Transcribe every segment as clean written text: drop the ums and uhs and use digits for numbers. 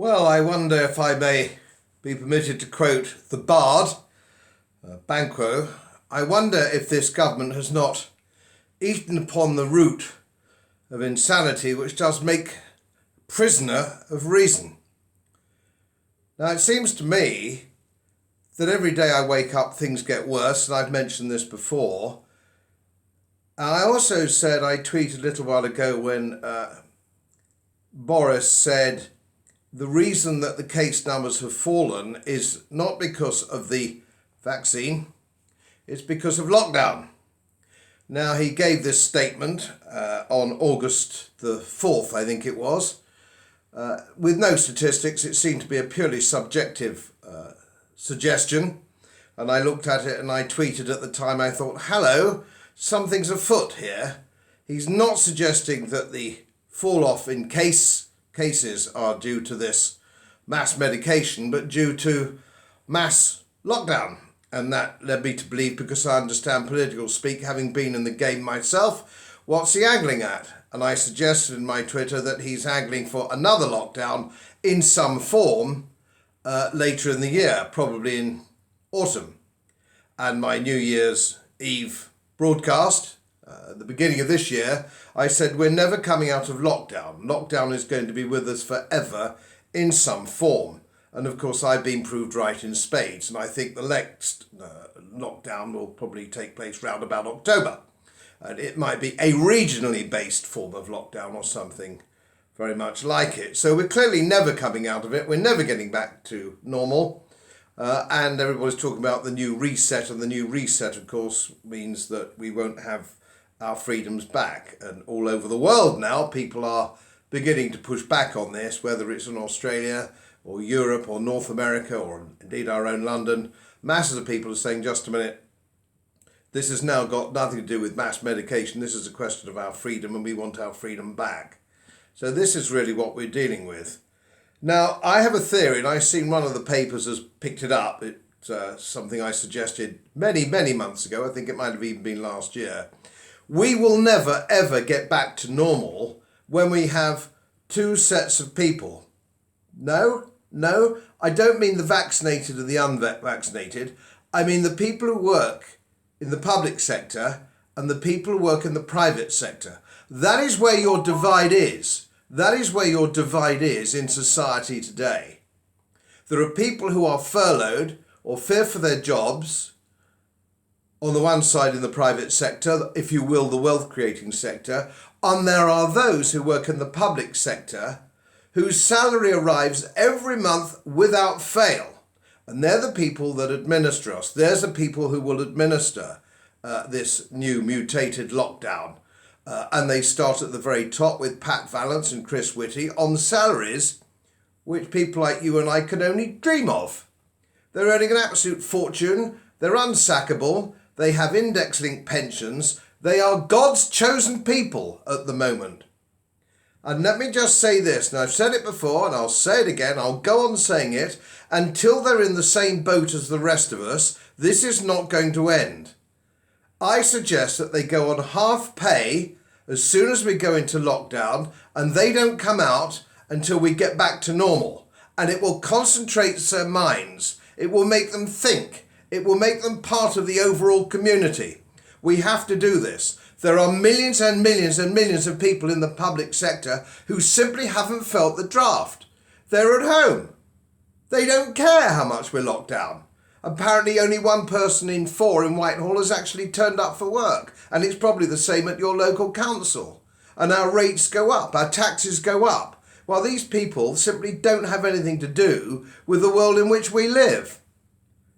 Well, I wonder if I may be permitted to quote the bard, Banquo. I wonder if this government has not eaten upon the root of insanity which does make prisoner of reason. Now, it seems to me that every day I wake up things get worse, and I've mentioned this before. And I also said, I tweeted a little while ago when Boris said the reason that the case numbers have fallen is not because of the vaccine, it's because of lockdown. Now, he gave this statement on August the 4th, I think it was. With no statistics, it seemed to be a purely subjective suggestion. And I looked at it and I tweeted at the time, I thought, hello, something's afoot here. He's not suggesting that the fall off in cases are due to this mass medication, but due to mass lockdown. And that led me to believe, because I understand political speak, having been in the game myself, what's he angling at? And I suggested in my Twitter that he's angling for another lockdown in some form later in the year, probably in autumn. And my New Year's Eve broadcast, at the beginning of this year, I said we're never coming out of lockdown. Lockdown is going to be with us forever in some form. And of course, I've been proved right in spades. And I think the next lockdown will probably take place round about October. And it might be a regionally based form of lockdown or something very much like it. So we're clearly never coming out of it. We're never getting back to normal. And everybody's talking about the new reset. And the new reset, of course, means that we won't have our freedoms back. And all over the world now, people are beginning to push back on this, whether it's in Australia or Europe or North America or indeed our own London. Masses of people are saying, just a minute, this has now got nothing to do with mass medication. This is a question of our freedom, and we want our freedom back. So this is really what we're dealing with. Now, I have a theory, and I've seen one of the papers has picked it up. It's something I suggested many, many months ago. I think it might have even been last year. We will never, ever get back to normal when we have two sets of people. No, I don't mean the vaccinated and the unvaccinated. I mean the people who work in the public sector and the people who work in the private sector. That is where your divide is. That is where your divide is in society today. There are people who are furloughed or fear for their jobs on the one side in the private sector, if you will, the wealth creating sector, and there are those who work in the public sector whose salary arrives every month without fail. And they're the people that administer us. There's the people who will administer this new mutated lockdown. And they start at the very top with Pat Vallance and Chris Whitty on salaries which people like you and I can only dream of. They're earning an absolute fortune. They're unsackable. They have index-linked pensions. They are God's chosen people at the moment. And let me just say this, and I've said it before and I'll say it again, I'll go on saying it, until they're in the same boat as the rest of us, this is not going to end. I suggest that they go on half pay as soon as we go into lockdown, and they don't come out until we get back to normal. And it will concentrate their minds. It will make them think. It will make them part of the overall community. We have to do this. There are millions and millions and millions of people in the public sector who simply haven't felt the draft. They're at home. They don't care how much we're locked down. Apparently only one person in 4 in Whitehall has actually turned up for work. And it's probably the same at your local council. And our rates go up, our taxes go up. While these people simply don't have anything to do with the world in which we live.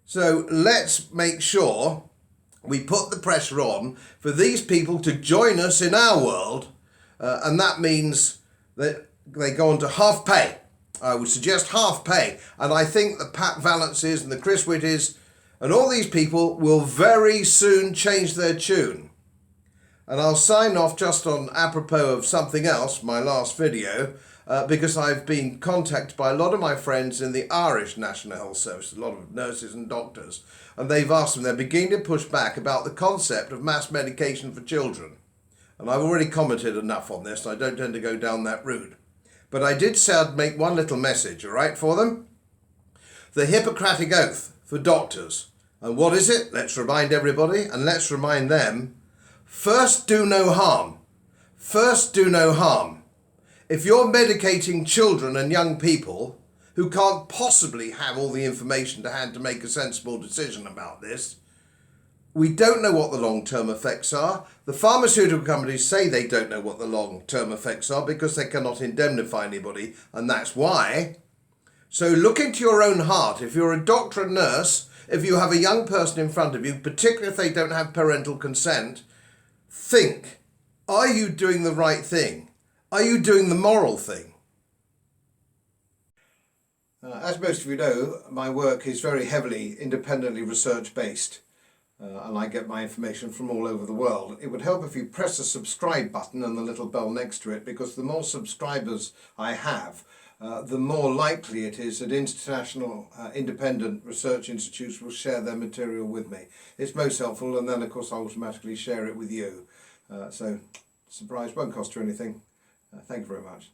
So let's make sure we put the pressure on for these people to join us in our world, and that means that they go on to half pay. I would suggest half pay, and I think the Pat Vallances and the Chris Whittys and all these people will very soon change their tune. And I'll sign off just on apropos of something else, my last video, because I've been contacted by a lot of my friends in the Irish National Health Service, a lot of nurses and doctors, and they've asked them, they're beginning to push back about the concept of mass medication for children. And I've already commented enough on this, I don't tend to go down that route. But I did say I'd make one little message, all right, for them. The Hippocratic Oath for doctors. And what is it? Let's remind everybody, and let's remind them. First, do no harm. First, do no harm. If you're medicating children and young people who can't possibly have all the information to hand to make a sensible decision about this, we don't know what the long-term effects are. The pharmaceutical companies say they don't know what the long-term effects are because they cannot indemnify anybody, and that's why. So look into your own heart. If you're a doctor and nurse, if you have a young person in front of you, particularly if they don't have parental consent, think, are you doing the right thing? Are you doing the moral thing? As most of you know, my work is very heavily independently research-based. And I get my information from all over the world. It would help if you press the subscribe button and the little bell next to it, because the more subscribers I have, the more likely it is that international independent research institutes will share their material with me. It's most helpful, and then of course I automatically share it with you. So surprise, won't cost you anything. Thank you very much.